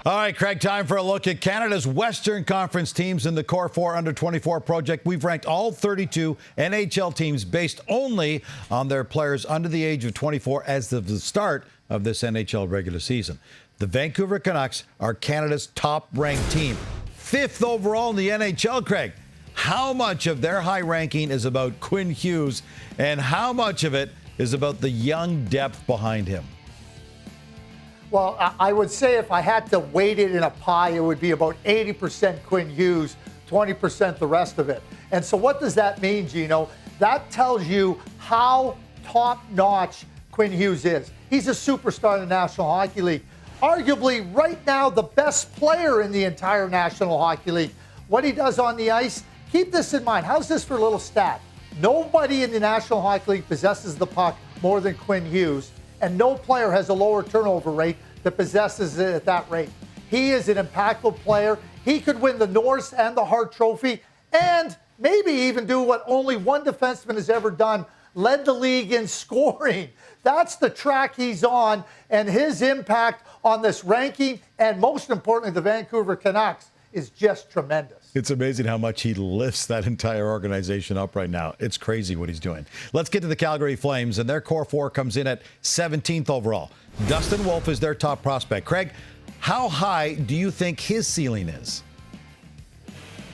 All right, Craig, time for a look at Canada's Western Conference teams in the Core 4 Under-24 project. We've ranked all 32 NHL teams based only on their players under the age of 24 as of the start of this NHL regular season. The Vancouver Canucks are Canada's top-ranked team, 5th overall in the NHL, Craig. How much of their high ranking is about Quinn Hughes, and how much of it is about the young depth behind him? Well, I would say if I had to weight it in a pie, it would be about 80% Quinn Hughes, 20% the rest of it. And so what does that mean, Gino? That tells you how top-notch Quinn Hughes is. He's a superstar in the National Hockey League. Arguably, right now, the best player in the entire National Hockey League. What he does on the ice, keep this in mind. How's this for a little stat? Nobody in the National Hockey League possesses the puck more than Quinn Hughes, and no player has a lower turnover rate that possesses it at that rate. He is an impactful player. He could win the Norris and the Hart Trophy, and maybe even do what only one defenseman has ever done, led the league in scoring. That's the track he's on, and his impact on this ranking, and most importantly, the Vancouver Canucks, is just tremendous. It's amazing how much he lifts that entire organization up right now. It's crazy what he's doing. Let's get to the Calgary Flames, and their Core 4 comes in at 17th overall. Dustin Wolf is their top prospect. Craig, how high do you think his ceiling is?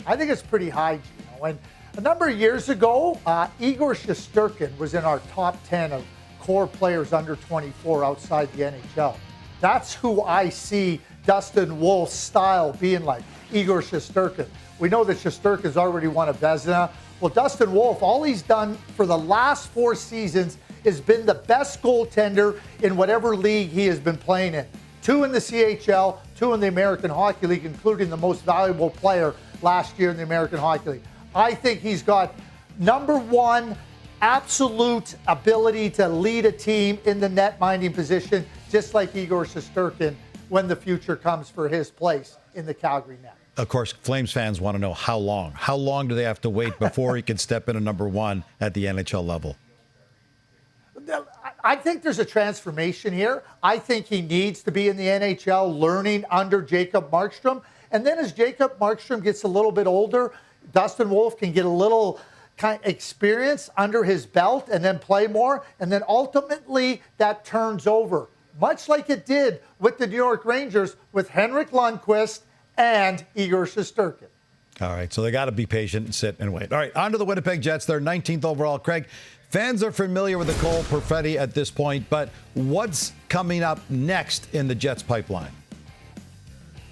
I think it's pretty high, Gino. And a number of years ago, Igor Shesterkin was in our top 10 of core players under 24 outside the NHL. That's who I see Dustin Wolf's style being like, Igor Shesterkin. We know that Shesterkin's already won a Vezina. Well, Dustin Wolf, all he's done for the last 4 seasons has been the best goaltender in whatever league he has been playing in. 2 in the CHL, 2 in the American Hockey League, including the most valuable player last year in the American Hockey League. I think he's got number 1 absolute ability to lead a team in the net-minding position, just like Igor Shesterkin, when the future comes for his place in the Calgary net. Of course, Flames fans want to know how long. How long do they have to wait before he can step into number 1 at the NHL level? I think there's a transformation here. I think he needs to be in the NHL learning under Jacob Markstrom. And then as Jacob Markstrom gets a little bit older, Dustin Wolf can get a little kind of experience under his belt and then play more. And then ultimately that turns over, much like it did with the New York Rangers with Henrik Lundqvist and Igor Shesterkin. All right, so they got to be patient and sit and wait. All right, on to the Winnipeg Jets. They're 19th overall. Craig, fans are familiar with the Cole Perfetti at this point, but what's coming up next in the Jets pipeline?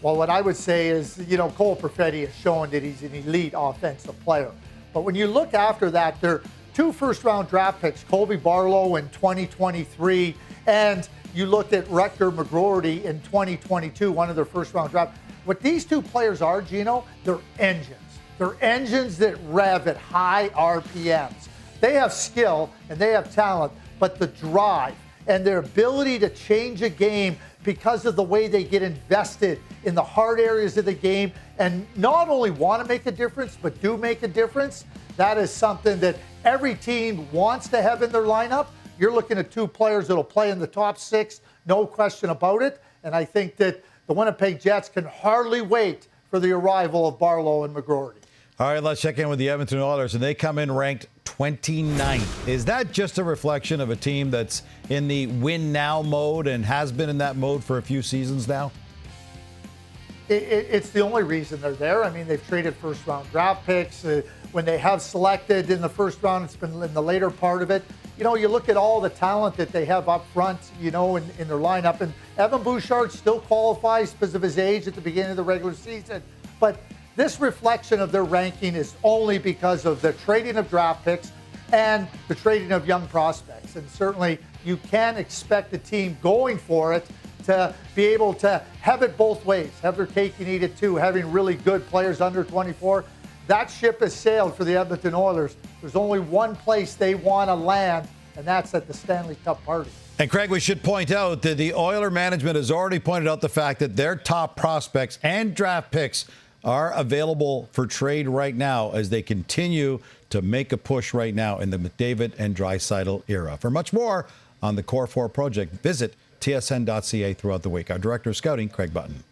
Well, what I would say is, Cole Perfetti has shown that he's an elite offensive player. But when you look after that, there are 2 first-round draft picks, Colby Barlow in 2023, and you look at Rutger McGroarty in 2022, one of their first-round draft. What these 2 players are, Gino, they're engines. They're engines that rev at high RPMs. They have skill and they have talent, but the drive and their ability to change a game because of the way they get invested in the hard areas of the game and not only want to make a difference, but do make a difference, that is something that every team wants to have in their lineup. You're looking at 2 players that will play in the top 6, no question about it. And I think that the Winnipeg Jets can hardly wait for the arrival of Barlow and McGroarty. All right, let's check in with the Edmonton Oilers, and they come in ranked 29th. Is that just a reflection of a team that's in the win-now mode and has been in that mode for a few seasons now? It's the only reason they're there. I mean, they've traded first-round draft picks. When they have selected in the first round, it's been in the later part of it. You look at all the talent that they have up front, in their lineup. And Evan Bouchard still qualifies because of his age at the beginning of the regular season. But this reflection of their ranking is only because of the trading of draft picks and the trading of young prospects. And certainly you can expect the team going for it to be able to have it both ways, have their cake and eat it too, having really good players under 24. That ship has sailed for the Edmonton Oilers. There's only one place they want to land, and that's at the Stanley Cup party. And Craig, we should point out that the Oiler management has already pointed out the fact that their top prospects and draft picks are available for trade right now as they continue to make a push right now in the McDavid and Draisaitl era. For much more on the Core 4 project, visit tsn.ca throughout the week. Our Director of Scouting, Craig Button.